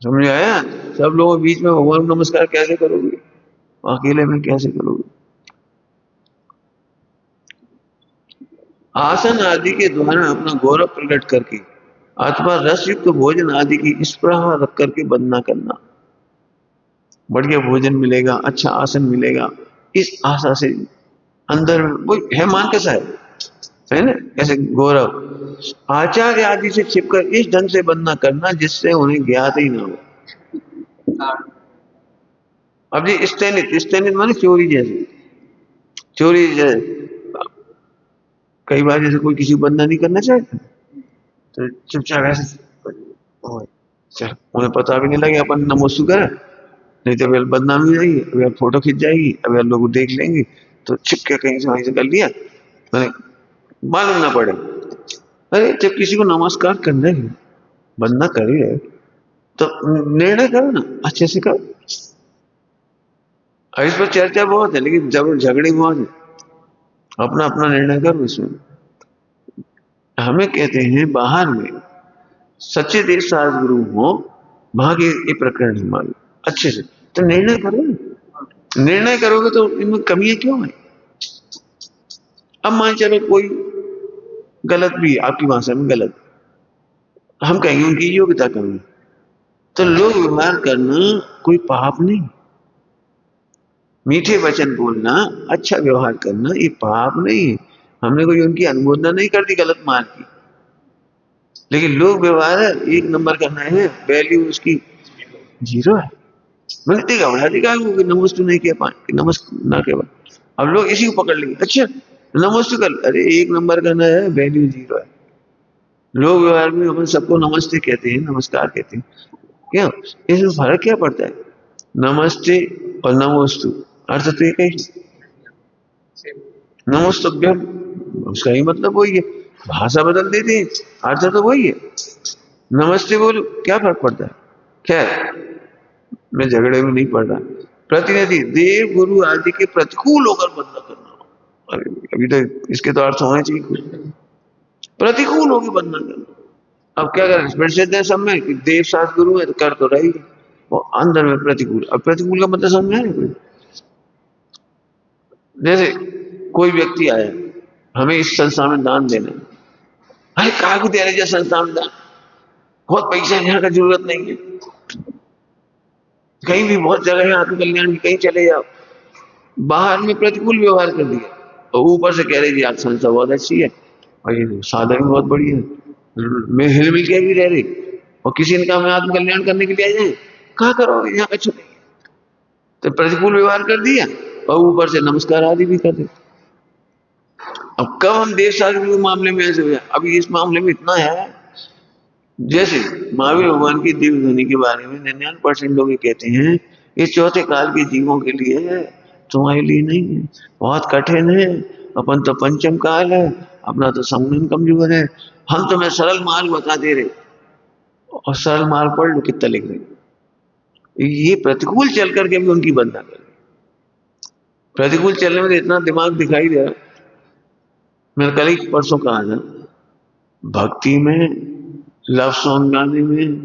समझ आया। सब लोगों के बीच में भगवान को नमस्कार कैसे करोगे, अकेले में कैसे करोगे। आसन आदि के द्वारा अपना गौरव प्रकट करके अथवा रस युक्त भोजन आदि की स्पृहा रख करके बंधना करना, बढ़िया भोजन मिलेगा, अच्छा आसन मिलेगा, इस आशा से अंदर में वो है, मान कैसा है ना, कैसे गौरव। आचार्य आदि से छिपकर इस ढंग से बंधना करना जिससे उन्हें ज्ञात ही ना हो। अब जी स्तनित माने चोरी जैसे, चोरी जैसे कई बार जैसे कोई किसी को बंधना नहीं करना चाहता तो चुपचाप ऐसे चल, उन्हें पता भी नहीं लगे अपन नमोस्तु करे, नहीं तो अभी बदनामी हो जाएगी, अभी फोटो खींच जाएगी, अभी लोग देख लेंगे तो छिप के कहीं से वहीं से कर लिया, मैंने मालूम ना पड़े। अरे जब किसी को नमस्कार करना है, बंदना कर ही है तो निर्णय करो ना, अच्छे से करो। इस पर चर्चा बहुत है लेकिन जब झगड़े बहुत है, अपना अपना निर्णय करो। इसमें हमें कहते हैं बाहर में सच्चे देव सास गुरु हो, वहां के ये प्रकरण है मालूम अच्छे से, तो निर्णय करो, निर्णय करोगे तो इनमें कमियां क्यों है। अब मान चलो कोई गलत भी, आपकी भाषा में गलत, हम कहेंगे उनकी योग्यता कमी, तो लोग व्यवहार करना कोई पाप नहीं, मीठे वचन बोलना, अच्छा व्यवहार करना ये पाप नहीं है। हमने कोई उनकी अनुमोदना नहीं कर दी गलत मार्ग की, लेकिन लोग व्यवहार एक नंबर करना है, वैल्यू उसकी 0 है। मैंने देखा बड़ा देखा नमस्ते नहीं कह पाए, नमस्ते ना कह पाए, अब लोग इसी को पकड़ लेंगे, अच्छा नमस्ते कर, अरे 1 नंबर करना है, वैल्यू 0 है। लोग व्यवहार में अपन सबको नमस्ते कहते हैं, नमस्कार कहते हैं, क्यों, इसमें फर्क क्या पड़ता है, नमस्ते और नमोस्तु अर्थ तो एक ही, नमस्तभ्यम उसका ही मतलब वही है, भाषा बदल देते हैं, अर्थ तो वही है। नमस्ते बोलो क्या फर्क पड़ता है। खैर मैं झगड़े में नहीं पड़ रहा। प्रतिनिधि देव गुरु आदि के प्रतिकूल होकर बंधना करना, अरे अभी तो इसके तो अर्थ होने चाहिए कुछ, प्रतिकूल होकर बंधना करना। अब क्या करें, प्रसिद्ध सब में कि देव सास गुरु है तो कर तो रही, वो अंदर में प्रतिकूल। अब प्रतिकूल का मतलब समझ में है कोई, जैसे कोई व्यक्ति आया, हमें इस संस्था में दान देना है, अरे कहा को दे रहे संस्था में दान, बहुत पैसा यहाँ का जरूरत नहीं है, कहीं भी बहुत जगह है आत्म कल्याण की, कहीं चले जाओ, बाहर में प्रतिकूल व्यवहार कर दिया और ऊपर से कह रहे जी आज संस्था बहुत अच्छी है और ये साधन भी बहुत बढ़िया है, मैं हिल मिल के भी रह रही और किसी ने कहा मैं आत्म कल्याण करने के लिए आ जाए, कहा करोगे यहाँ अच्छा नहीं। तो प्रतिकूल व्यवहार कर दिया और ऊपर से नमस्कार आदि भी कर दिया। अब कब हम देश शास्त्र के मामले में ऐसे हुए, अभी इस मामले में इतना है, जैसे महावीर भगवान की दिव्य ध्वनि के बारे में 99% लोग ये कहते हैं ये चौथे काल के जीवों के लिए है, तुम्हारे लिए नहीं है, बहुत कठिन है, अपन तो पंचम काल है, अपना तो संगम कमजोर है, हम तुम्हें सरल मार्ग बता दे रहे और सरल मार्ग पढ़ लो कितना लिख रहे। ये प्रतिकूल चल करके भी उनकी बंदा कर, प्रतिकूल चलने में तो इतना दिमाग दिखाई दे रहा। मैंने कल ही परसों कहा था, भक्ति में, लव सॉन्ग गाने में,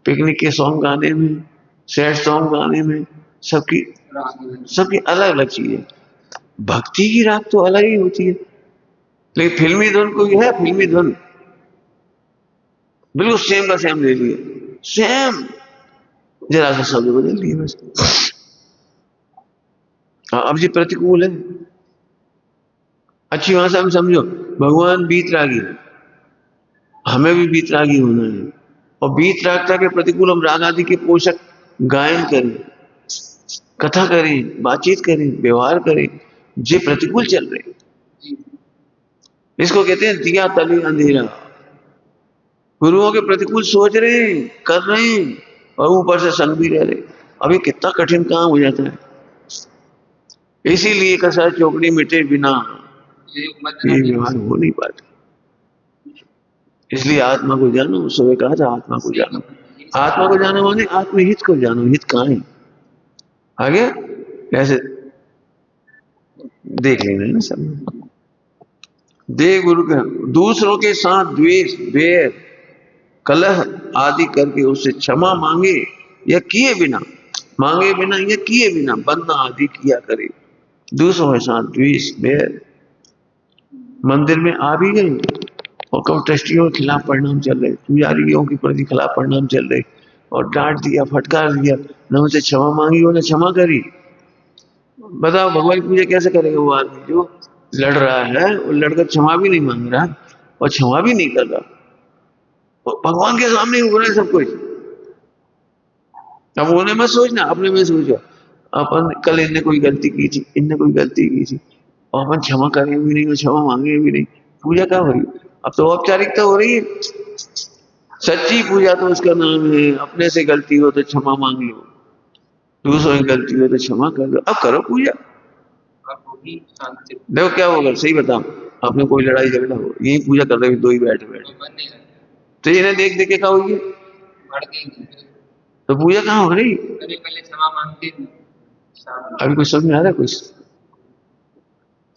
पिकनिक के सॉन्ग गाने में, सैड सॉन्ग गाने में, सबकी अलग अलग चीजें। भक्ति की राग तो अलग ही होती है, लेकिन फिल्मी धुन कोई है, फिल्मी धुन बिल्कुल सेम का सेम ले लिए, सेम जरा सा शब्द बदल लिए बस। अब ये प्रतिकूल है। अच्छी भाषा में समझो, भगवान बीतरागी, हमें भी बीतरागी होना है और बीतरागता के प्रतिकूल हम राग आदि के पोषक गायन करें, कथा करें, बातचीत करें, व्यवहार करें, जे प्रतिकूल चल रहे। इसको कहते हैं दिया तले अंधेरा। गुरुओं के प्रतिकूल सोच रहे हैं, कर रहे हैं और ऊपर से संग भी रह रहे। अभी कितना कठिन काम हो जाता है। इसीलिए कसर चौकड़ी मिटे बिना ये व्यवहार हो नहीं पाता। इसलिए आत्मा को जानो, सुबह कहा था आत्मा को जानो। आत्मा को जानो माने आत्महित को जानो। हित कहाँ है आगे कैसे देख लेना है ना सब। दे गुरु का दूसरों के साथ द्वेष, बैर, कलह आदि करके उससे क्षमा मांगे या किए बिना, मांगे बिना या किए बिना बंधना आदि किया करे। दूसरों के साथ द्वेष, बैर, मंदिर में आ भी गए और कब ट्रस्टियों के खिलाफ परिणाम चल रहे, पुजारियों के प्रति खिलाफ परिणाम चल रहे और डांट दिया, फटकार दिया, न उनसे क्षमा मांगी हो न क्षमा करी। बताओ भगवान की पूजा कैसे करेगा वो आदमी जो लड़ रहा है और लड़कर क्षमा भी नहीं मांग रहा और क्षमा भी नहीं कर रहा, भगवान के सामने हो रहा है सब कुछ। अब उन्हें मत सोचना, अपने में सोचो अपन कल इनने कोई गलती की थी, इनने कोई गलती की थी और अपन क्षमा करें भी नहीं और क्षमा मांगे भी नहीं, पूजा क्या हो रही? अब तो औपचारिकता हो रही है। सच्ची पूजा तो उसका नाम है अपने से गलती हो तो क्षमा मांग लो, दूसरों की गलती हो तो क्षमा कर लो, अब करो पूजा। देखो क्या होगा, सही बताओ, आपने कोई लड़ाई झगड़ा हो, यही पूजा कर रहे हो दो ही बैठे बैठे, तो इन्हें देख देख के क्या होगी, तो पूजा कहाँ हो रही? अभी कुछ समझ में आ रहा है? कुछ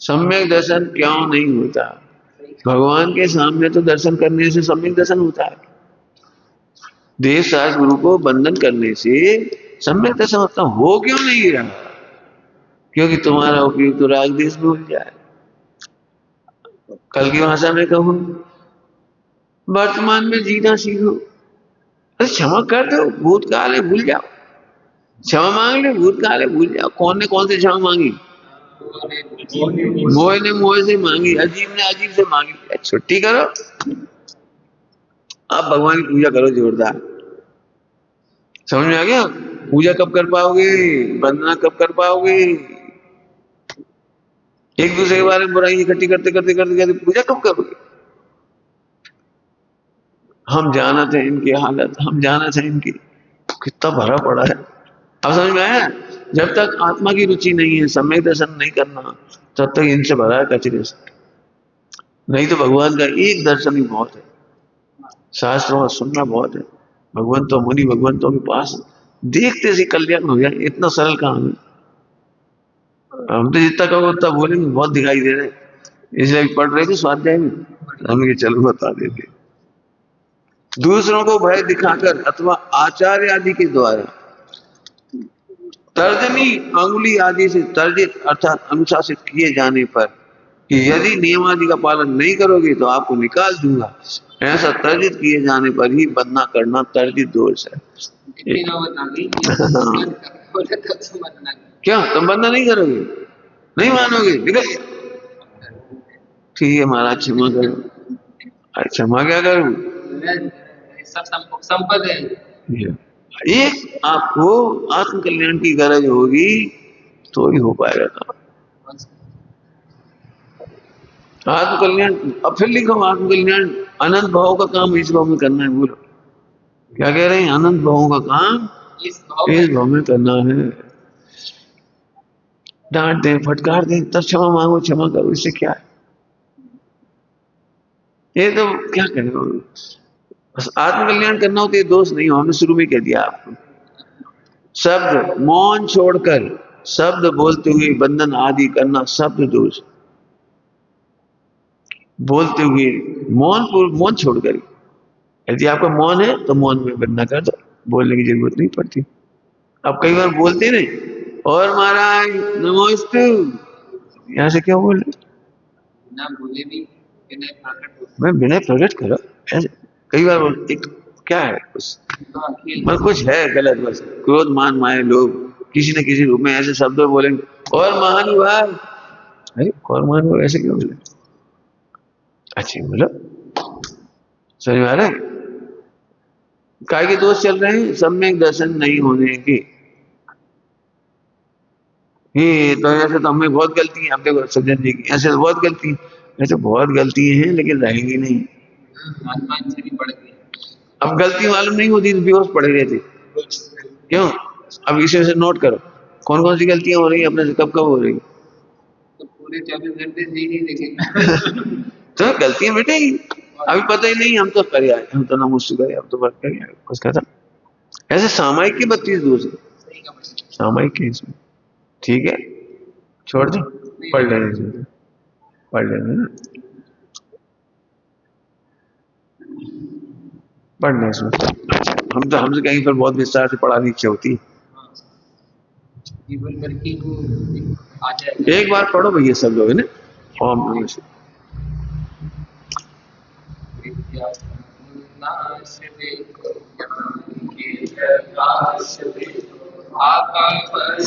सम्यक दर्शन क्यों नहीं होता? भगवान के सामने तो दर्शन करने से सम्यक दर्शन होता है, देश शास्त्र गुरु को बंधन करने से सम्यक दर्शन होता हो क्यों नहीं रहा? क्योंकि तुम्हारा उपयोग तो राग देश में भूल जाए। कल की भाषा में कहूं, वर्तमान में जीना सीखो। अरे क्षमा कर दो, भूतकाल है भूल जाओ, क्षमा मांग ले, भूतकाल है भूल जाओ। कौन ने कौन से क्षमा मांगी? मोह ने मोह से मांगी, अजीब ने अजीब से मांगी। छुट्टी करो, आप भगवान की पूजा करो जोरदार। समझ में आ गया? पूजा कब कर पाओगे, वंदना कब कर पाओगे? एक दूसरे के बारे में बुराई इकट्ठी करते करते करते करते पूजा कब करोगे? हम जाना थे इनकी हालत, हम जाना था इनकी, कितना भरा पड़ा है। अब समझ में आया? जब तक आत्मा की रुचि नहीं है, सम्यक दर्शन नहीं करना, तब तक इनसे भरा है कचरे से। नहीं तो भगवान का एक दर्शन ही बहुत है, शास्त्रों में सुनना बहुत है। भगवंतों मुनि भगवंतों के पास देखते से कल्याण हो गया, इतना सरल काम है। हम तो जितना कहो उतना बोलेंगे, बहुत दिखाई दे रहे, इसलिए पढ़ रहे थे स्वाध्याय में, हमने चलो बता देते। दूसरों को भय दिखाकर अथवा आचार्य आदि के द्वारा तर्जनी अंगुली आदि से तर्जित अर्थात अनुशासित किए जाने पर कि यदि नियम आदि का पालन नहीं करोगे तो आपको निकाल दूंगा, ऐसा तर्जित किए जाने पर ही बंधना करना तर्जित दोष है। क्या तुम बंधना नहीं करोगे? नहीं मानोगे, निकल। ठीक है महाराज, क्षमा करो। क्षमा क्या करूं? सब संपद है। एक आपको आत्म कल्याण की गरज होगी तो ही हो पाएगा काम। आत्म कल्याण, अब फिर लिखो आत्म कल्याण अनंत भाव का काम इस भाव में करना है। बोलो क्या कह रहे हैं? अनंत भावों का काम इस भाव में करना है। डांट दें, फटकार दें, तब क्षमा मांगो, क्षमा करो, इससे क्या है? ये तो क्या कहें, बस आत्म कल्याण करना हो तो ये दोष नहीं हो, हमने शुरू में कह दिया आपको। शब्द मौन छोड़कर शब्द बोलते हुए बंधन आदि करना शब्द दोष। बोलते हुए मौन छोड़कर, यदि आपका मौन है तो मौन में बंधना कर दो, बोलने की जरूरत नहीं पड़ती। अब कई बार बोलते नहीं, और महाराज नमोस्तु, यहाँ से क्या बोल रहे? ना बोले भी मैं विनय प्रकट करो ऐसे। कई बार एक क्या है बस कुछ है गलत, बस क्रोध मान माए लोग किसी न किसी रूप में ऐसे शब्द बोलेंगे, और महानुभाव, अरे और महानुभाव ऐसे क्यों बोले? अच्छी बोलो, समझ में आ रहा है? काय के दोष चल रहे हैं? सम्यक दर्शन नहीं होने की। ये तो ऐसे तो हमें बहुत गलती है, अब देखो सज्जन जी की ऐसे तो बहुत गलती है, ऐसे बहुत गलती है लेकिन रहेंगी नहीं। अब गलती मालूम नहीं होती तो बेहोश पड़े रहते, क्यों? अब इसे से नोट करो कौन कौन सी गलतियां हो रही है अपने से, कब कब हो रही है। तो पूरे 24 घंटे से ही नहीं देखेंगे तो गलतियां मिटेगी, अभी पता ही नहीं, हम तो कर आए, हम तो ना मुझसे गए, हम तो कर आए, बस खत्म। ऐसे सामायिक के 32 दोष है, सामायिक के इसमें, ठीक है, छोड़ दे, पढ़ लेने, पढ़ लेने ना, पढ़ने इसमें। अच्छा, हम तो हमसे कहीं पर बहुत विस्तार से पढ़ाने की इच्छा होती है। जीवन भर की वो आ जाएगा। एक बार पढ़ो भैया सब लोग है ना, ओम नमः शिवाय। आकाश